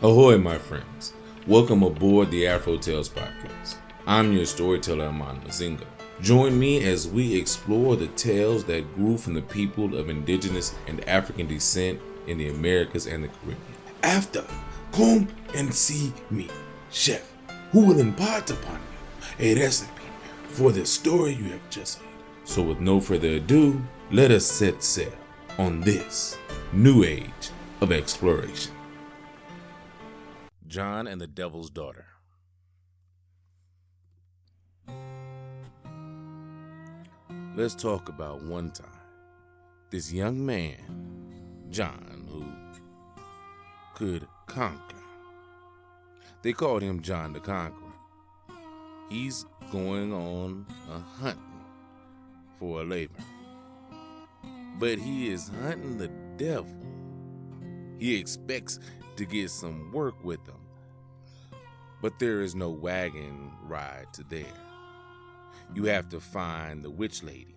Ahoy, my friends. Welcome aboard the Afro Tales podcast. I'm your storyteller, Aman Mazinga. Join me as we explore the tales that grew from the people of indigenous and African descent in the Americas and the Caribbean. After, come and see me, chef, who will impart upon you a recipe for the story you have just heard. So with no further ado, let us set sail on this new age of exploration. John and the Devil's Daughter. Let's talk about one time. This young man, John, who could conquer. They called him John the Conqueror. He's going on a hunting for a labor. But he is hunting the devil. He expects to get some work with him. But there is no wagon ride to there. You have to find the witch lady.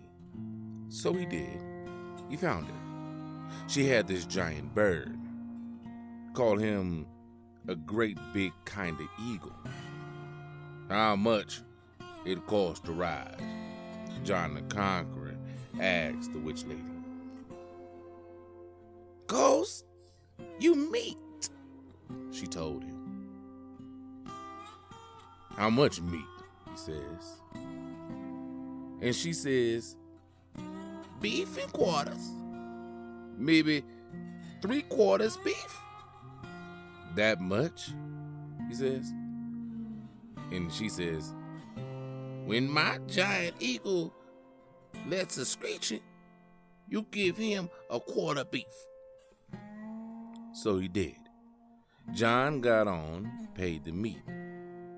So he did. He found her. She had this giant bird. Called him a great big kind of eagle. How much it cost to ride? John the Conqueror asked the witch lady. "Cost you meat," she told him. "How much meat?" he says. And she says, "Beef in quarters. Maybe 3/4 beef." "That much?" he says. And she says, "When my giant eagle lets a screeching, you give him 1/4 beef." So he did. John got on, paid the meat,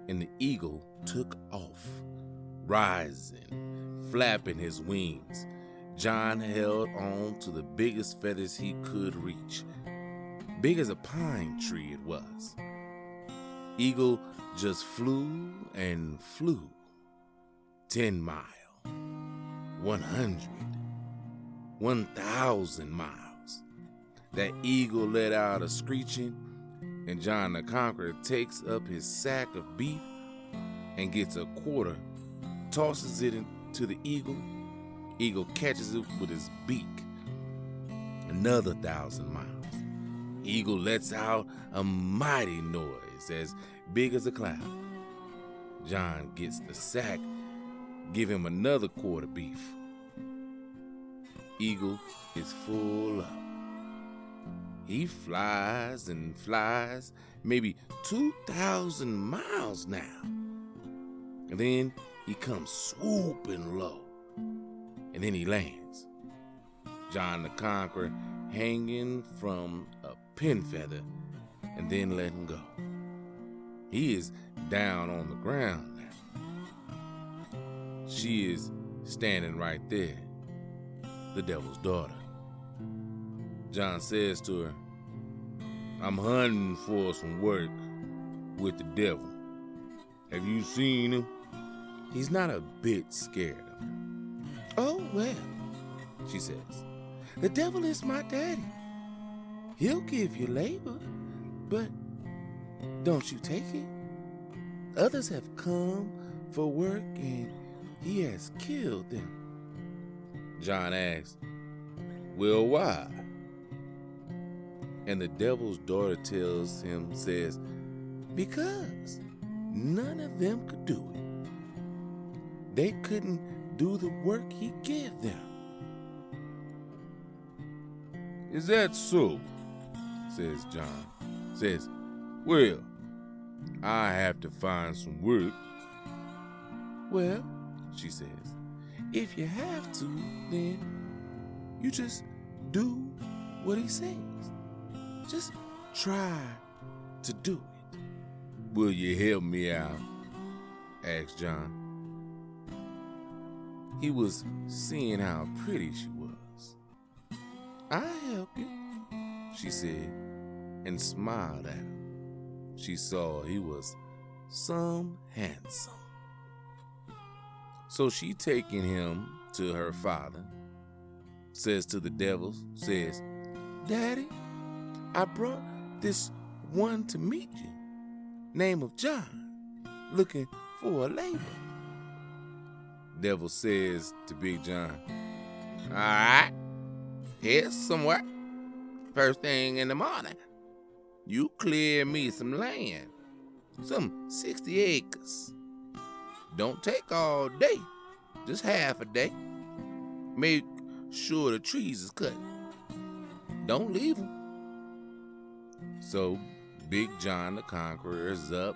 and the eagle took off, rising, flapping his wings. John held on to the biggest feathers he could reach. Big as a pine tree it was. Eagle just flew and flew. 10 miles, 100, 1,000 miles. That eagle let out a screeching, and John the Conqueror takes up his sack of beef and gets 1/4, tosses it into the eagle. Eagle catches it with his beak. Another 1,000 miles. Eagle lets out a mighty noise as big as a cloud. John gets the sack, give him another 1/4 beef. Eagle is full up. He flies and flies, maybe 2,000 miles now. And then he comes swooping low. And then he lands. John the Conqueror hanging from a pin feather and then let him go. He is down on the ground now. She is standing right there, the devil's daughter. John says to her, "I'm hunting for some work with the devil. Have you seen him?" He's not a bit scared of her. "Oh, well," she says, "the devil is my daddy. He'll give you labor, but don't you take it? Others have come for work and he has killed them." John asks, "Well, why?" And the devil's daughter tells him, says, "Because none of them could do it. They couldn't do the work he gave them." "Is that so?" says John. Says, "Well, I have to find some work." "Well," she says, "if you have to, then you just do what he says. Just try to do it." "Will you help me out?" asked John. He was seeing how pretty she was. "I'll help you," she said, and smiled at him. She saw he was some handsome. So she taking him to her father, says to the devil, says, "Daddy, I brought this one to meet you, name of John, looking for a labor. Devil says to Big John, all right, here's somewhere. First thing in the morning, you clear me some land, some 60 acres. Don't take all day, just half a day. Make sure the trees is cut. Don't leave them. So Big John the Conqueror is up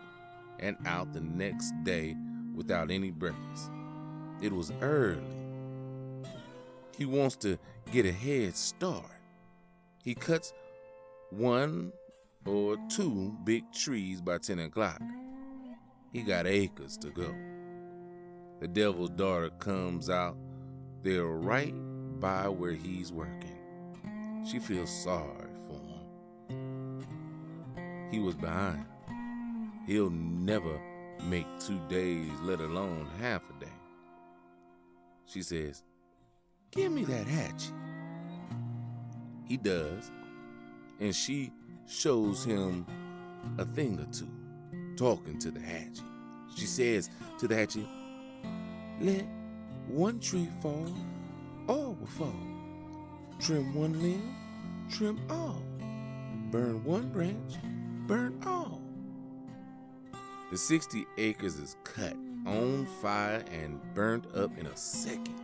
and out the next day without any breakfast. It was early. He wants to get a head start. He cuts 1 or 2 big trees by 10 o'clock. He got acres to go. The devil's daughter comes out there right by where he's working. She feels sorry for him. He was behind. He'll never make 2 days, let alone half a day. She says, give me that hatchet. He does, and she shows him a thing or two, talking to the hatchet. She says to the hatchet, let 1 tree fall, all will fall. Trim 1 limb, trim all. Burn 1 branch, burn all. The 60 acres is cut, on fire, and burnt up in a second.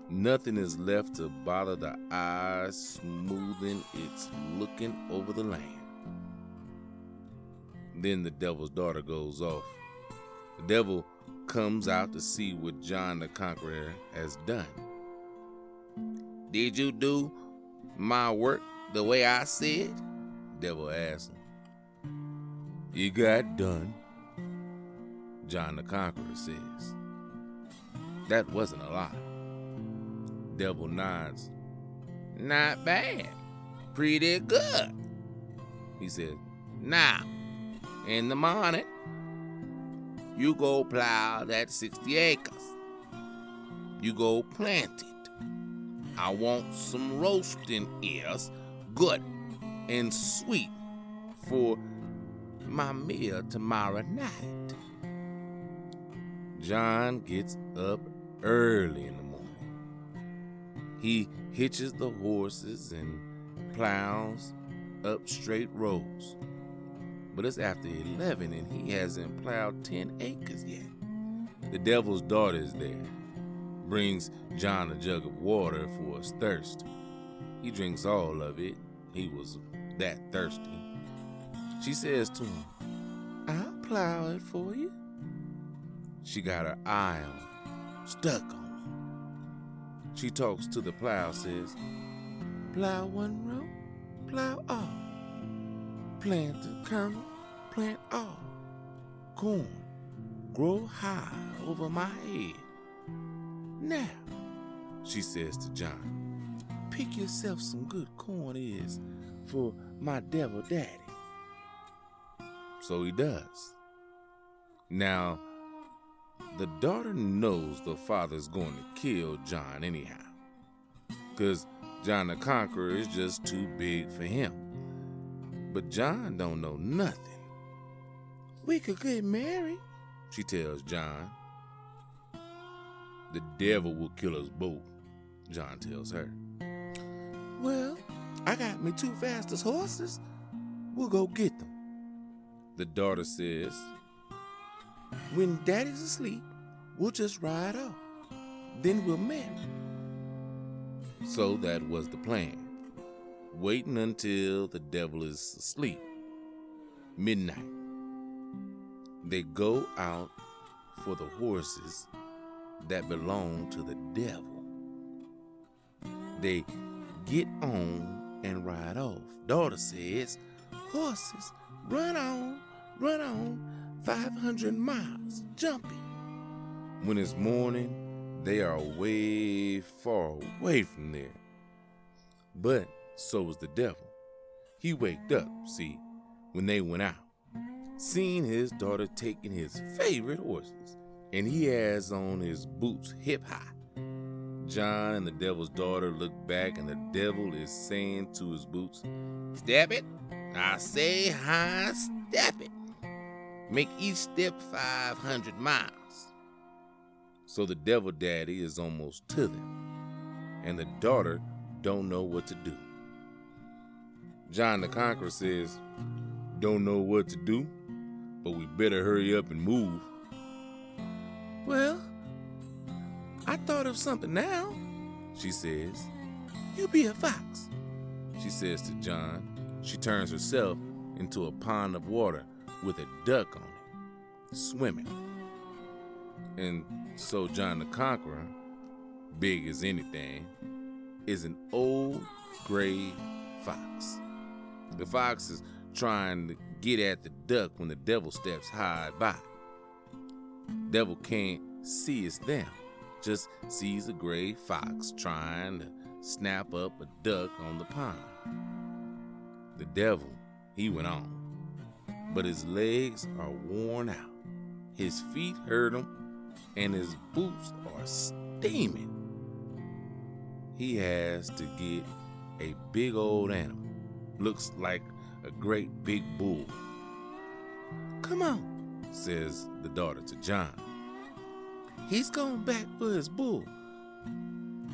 Nothing is left to bother the eyes, smoothing its looking over the land. Then the devil's daughter goes off. The devil comes out to see what John the Conqueror has done. Did you do my work the way I said? Devil asked him. You got done, John the Conqueror says. That wasn't a lie. Devil nods. Not bad. Pretty good. He said, now, in the morning, you go plow that 60 acres. You go plant it. I want some roasting ears, good and sweet, for my meal tomorrow night. John gets up early in the morning. He hitches the horses and plows up straight rows. But it's after 11 and he hasn't plowed 10 acres yet. The devil's daughter is there, brings John a jug of water for his thirst. He drinks all of it. He was that thirsty. She says to him, I'll plow it for you. She got her eye on, stuck on him. She talks to the plow, says, plow 1 row, plow all. Plant the kernel, plant all. Corn, grow high over my head. Now, she says to John, pick yourself some good corn ears for my devil daddy. So he does. Now, the daughter knows the father's going to kill John anyhow, because John the Conqueror is just too big for him. But John don't know nothing. We could get married, she tells John. The devil will kill us both, John tells her. Well, I got me 2 fastest horses. We'll go get them. The daughter says, when daddy's asleep, we'll just ride off. Then we'll marry. So that was the plan. Waiting until the devil is asleep. Midnight. They go out for the horses that belong to the devil. They get on and ride off. Daughter says, horses, run on, 500 miles, jumping. When it's morning, they are way far away from there. But so was the devil. He waked up, see, when they went out, seen his daughter taking his favorite horses, and he has on his boots hip high. John and the devil's daughter look back, and the devil is saying to his boots, step it, I say high step it. Make each step 500 miles. So the devil daddy is almost to them, and the daughter don't know what to do. John the Conqueror says, don't know what to do, but we better hurry up and move. Well, I thought of something now, she says. You be a fox, she says to John. She turns herself into a pond of water with a duck on it, swimming. And so John the Conqueror, big as anything, is an old gray fox. The fox is trying to get at the duck when the devil steps high by. Devil can't see it's them, just sees a gray fox trying to snap up a duck on the pond. The devil, he went on, but his legs are worn out. His feet hurt him, and his boots are steaming. He has to get a big old animal. Looks like a great big bull. Come on, says the daughter to John. He's going back for his bull.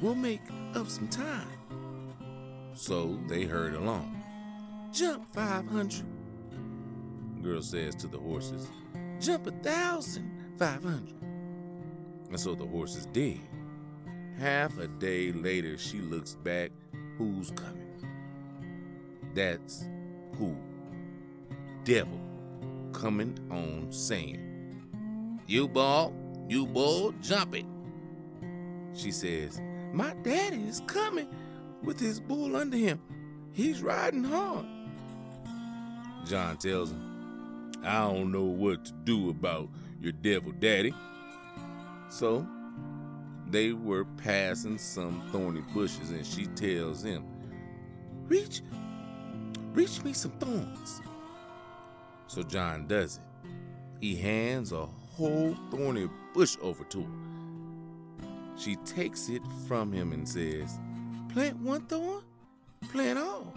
We'll make up some time. So they hurried along. Jump 500, girl says to the horses. Jump 1,500. And so the horses did. Half a day later, she looks back. Who's coming? That's who? Devil coming on saying, you bull, jump it. She says, my daddy is coming with his bull under him. He's riding hard. John tells him, I don't know what to do about your devil daddy. So they were passing some thorny bushes, and she tells him, reach me some thorns. So John does it. He hands a whole thorny bush over to her. She takes it from him and says, plant one thorn, plant all.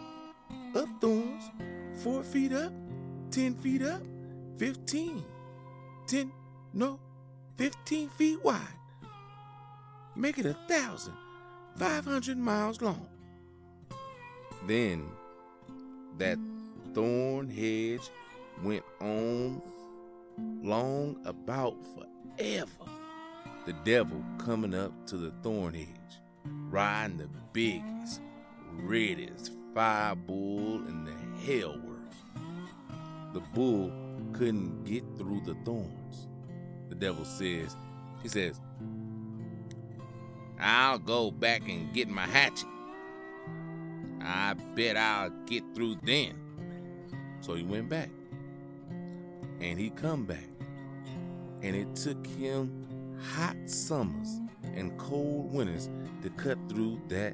Up thorns, 4 feet up, 10 feet up, 15 feet wide. Make it 1,500 miles long. Then that thorn hedge went on long about forever. The devil coming up to the thorn hedge, riding the biggest, reddest fire bull in the hell world. The bull couldn't get through the thorns. The devil says, I'll go back and get my hatchet. I bet I'll get through then. So he went back. And he come back. And it took him hot summers and cold winters to cut through that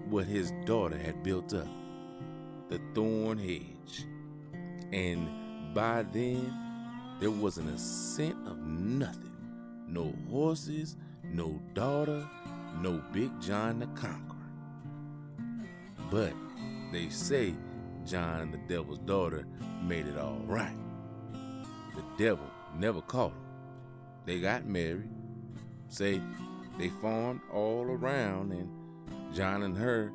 what his daughter had built up, the thorn hedge. And by then, there wasn't a scent of nothing. No horses, no daughter, no big John the Conqueror. But they say John and the devil's daughter made it all right. The devil never caught him. They got married. Say they farmed all around, and John and her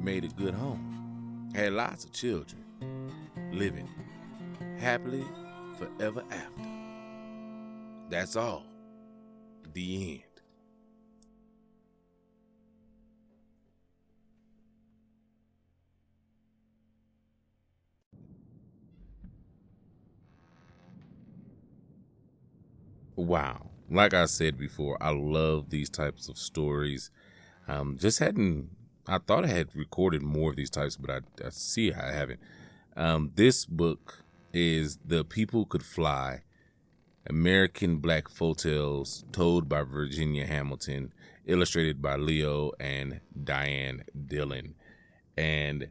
made a good home. Had lots of children, living happily forever after. That's all. The end. Wow. Like I said before, I love these types of stories. I thought I had recorded more of these types, but I see I haven't. This book is The People Could Fly, American Black Folktales, told by Virginia Hamilton, illustrated by Leo and Diane Dillon. And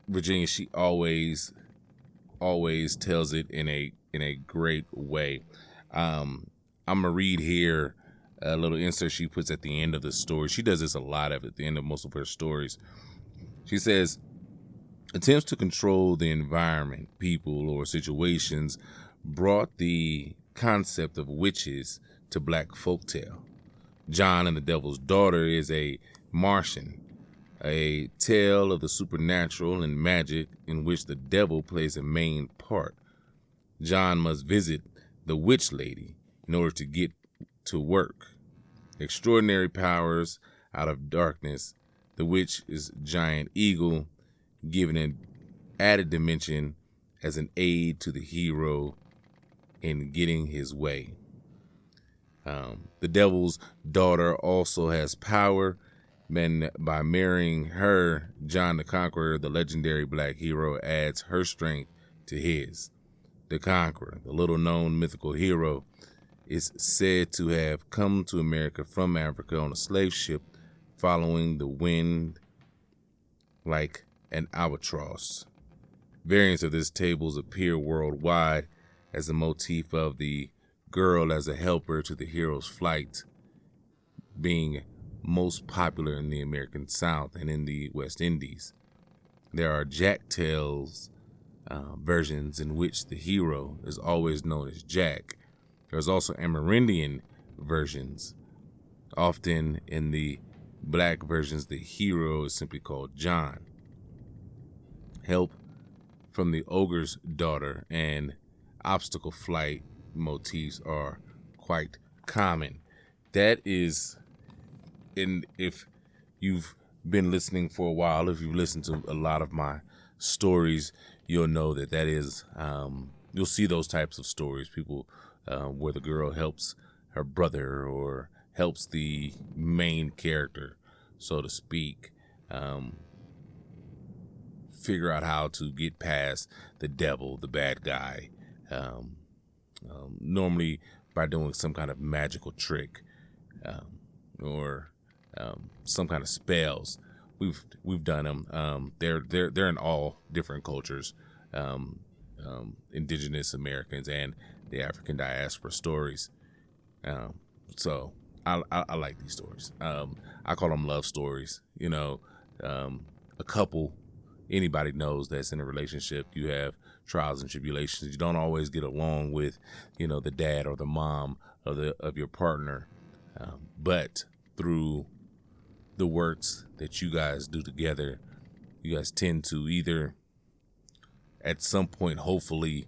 Virginia, she always tells it in a great way. I'm gonna read here a little insert she puts at the end of the story. She does this a lot at the end of most of her stories. She says, Attempts to control the environment, people, or situations brought the concept of witches to black folktale. John and the Devil's Daughter is a Martian, a tale of the supernatural and magic in which the devil plays a main part. John must visit the witch lady in order to get to work. Extraordinary powers out of darkness. The witch is giant eagle, giving an added dimension as an aid to the hero in getting his way. The Devil's Daughter also has power, and by marrying her, John the Conqueror, the legendary black hero, adds her strength to his. The Conqueror, the little-known mythical hero, is said to have come to America from Africa on a slave ship following the wind like an albatross. Variants of this tables appear worldwide as the motif of the girl as a helper to the hero's flight being most popular in the American South and in the West Indies. There are Jack Tales versions in which the hero is always known as Jack. There's also Amerindian versions. Often in the black versions, the hero is simply called John. Help from the ogre's daughter and obstacle flight motifs are quite common. That is, if you've been listening for a while, if you've listened to a lot of my stories, you'll know that is, you'll see those types of stories. People where the girl helps her brother or helps the main character, so to speak, figure out how to get past the devil, the bad guy, normally by doing some kind of magical trick or some kind of spells. We've done them. They're in all different cultures, indigenous Americans and the African diaspora stories. So I like these stories. I call them love stories. You know, a couple, anybody knows that's in a relationship, you have trials and tribulations. You don't always get along with, the dad or the mom of your partner, but through the works that you guys do together, you guys tend to either at some point, hopefully,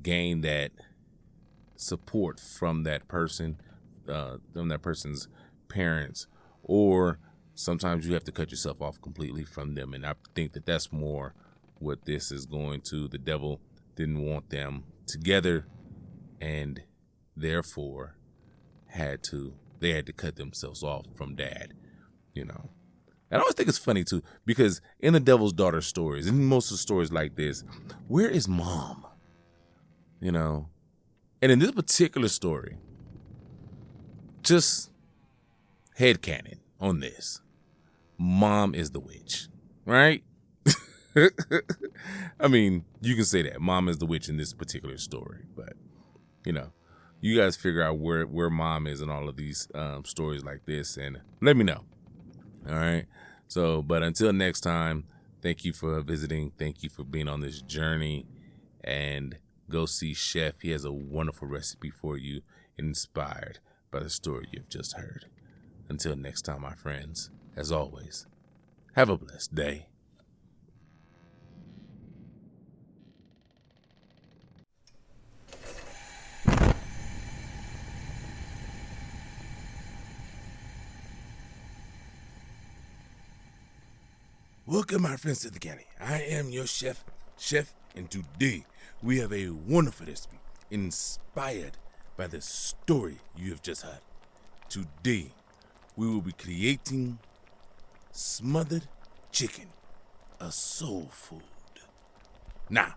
gain that support from that person, from that person's parents, or sometimes you have to cut yourself off completely from them. And I think that that's more what this is going to. The devil didn't want them together, and therefore they had to cut themselves off from dad, And I always think it's funny too, because in the Devil's Daughter stories, in most of the stories like this, where is mom? And in this particular story, just headcanon on this, mom is the witch, right? I mean, you can say that mom is the witch in this particular story, but you guys figure out where mom is in all of these stories like this, and let me know. All right. So, but until next time, thank you for visiting. Thank you for being on this journey, and go see Chef. He has a wonderful recipe for you, inspired by the story you've just heard. Until next time, my friends, as always, have a blessed day. Welcome, my friends, to the county. I am your chef, and today we have a wonderful recipe inspired by the story you have just heard. Today, we will be creating smothered chicken, a soul food. Now,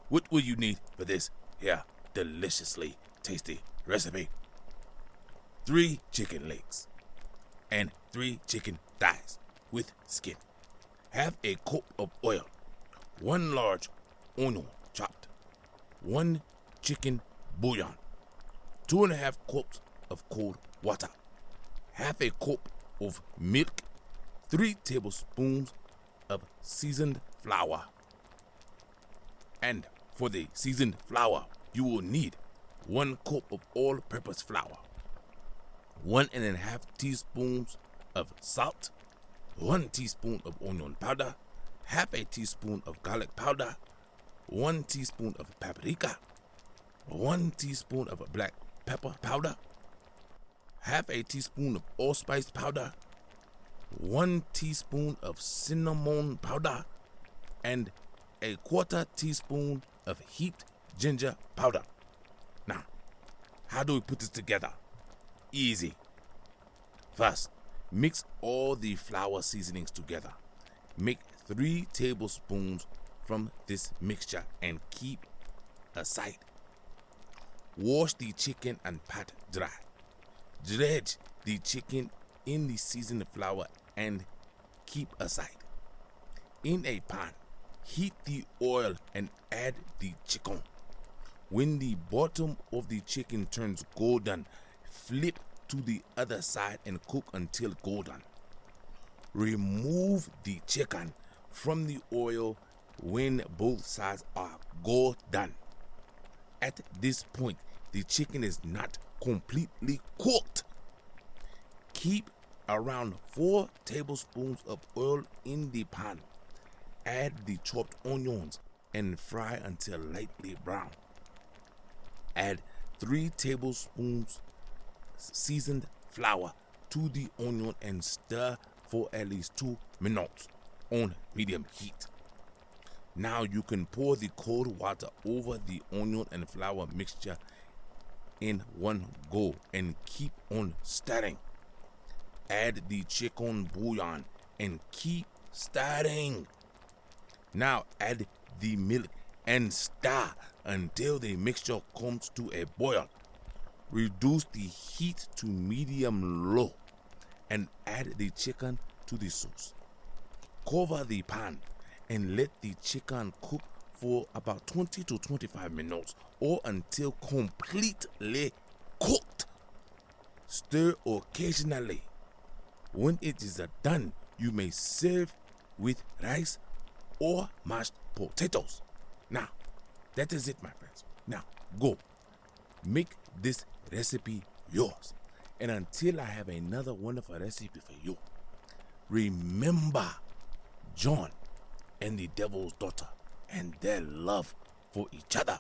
what will you need for this here deliciously tasty recipe? 3 chicken legs and 3 chicken thighs with skin. Half a cup of oil, 1 large onion chopped, 1 chicken bouillon, 2.5 cups of cold water, half a cup of milk, 3 tablespoons of seasoned flour. And for the seasoned flour, you will need 1 cup of all-purpose flour, 1.5 teaspoons of salt, 1 teaspoon of onion powder, half a teaspoon of garlic powder, 1 teaspoon of paprika, 1 teaspoon of black pepper powder, half a teaspoon of allspice powder, 1 teaspoon of cinnamon powder, and a 1/4 teaspoon of heaped ginger powder. Now, how do we put this together? Easy. First, mix all the flour seasonings together. Make 3 tablespoons from this mixture and keep aside. Wash the chicken and pat dry. Dredge the chicken in the seasoned flour and keep aside. In a pan, heat the oil and add the chicken. When the bottom of the chicken turns golden, flip to the other side and cook until golden. Remove the chicken from the oil when both sides are golden. At this point, the chicken is not completely cooked. Keep around 4 tablespoons of oil in the pan. Add the chopped onions and fry until lightly brown. Add 3 tablespoons seasoned flour to the onion and stir for at least 2 minutes on medium heat. Now you can pour the cold water over the onion and flour mixture in one go and keep on stirring. Add the chicken bouillon and keep stirring. Now add the milk and stir until the mixture comes to a boil. Reduce the heat to medium-low and add the chicken to the sauce. Cover the pan and let the chicken cook for about 20 to 25 minutes or until completely cooked. Stir occasionally. When it is done, you may serve with rice or mashed potatoes. Now, that is it, my friends. Now, go. Make this recipe yours. And until I have another wonderful recipe for you, remember John and the devil's daughter and their love for each other.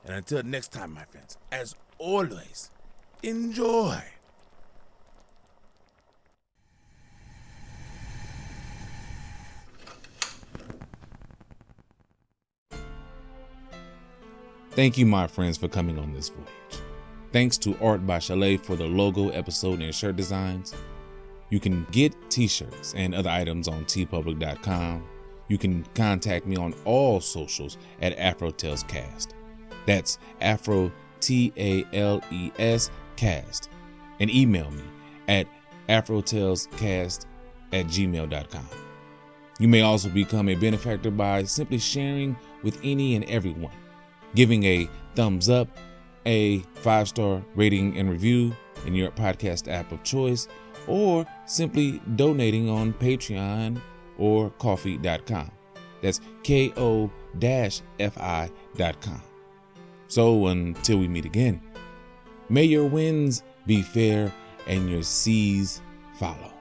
And until next time, my friends, as always, enjoy. Thank you, my friends, for coming on this voyage. Thanks to Art by Chalet for the logo, episode, and shirt designs. You can get t-shirts and other items on tpublic.com. You can contact me on all socials at AfroTalesCast. That's AfroTales Cast. And email me at AfroTalesCast@gmail.com. You may also become a benefactor by simply sharing with any and everyone, giving a thumbs up, a 5-star rating and review in your podcast app of choice, or simply donating on Patreon or Ko-fi.com. That's ko-fi.com. So until we meet again, may your winds be fair and your seas follow.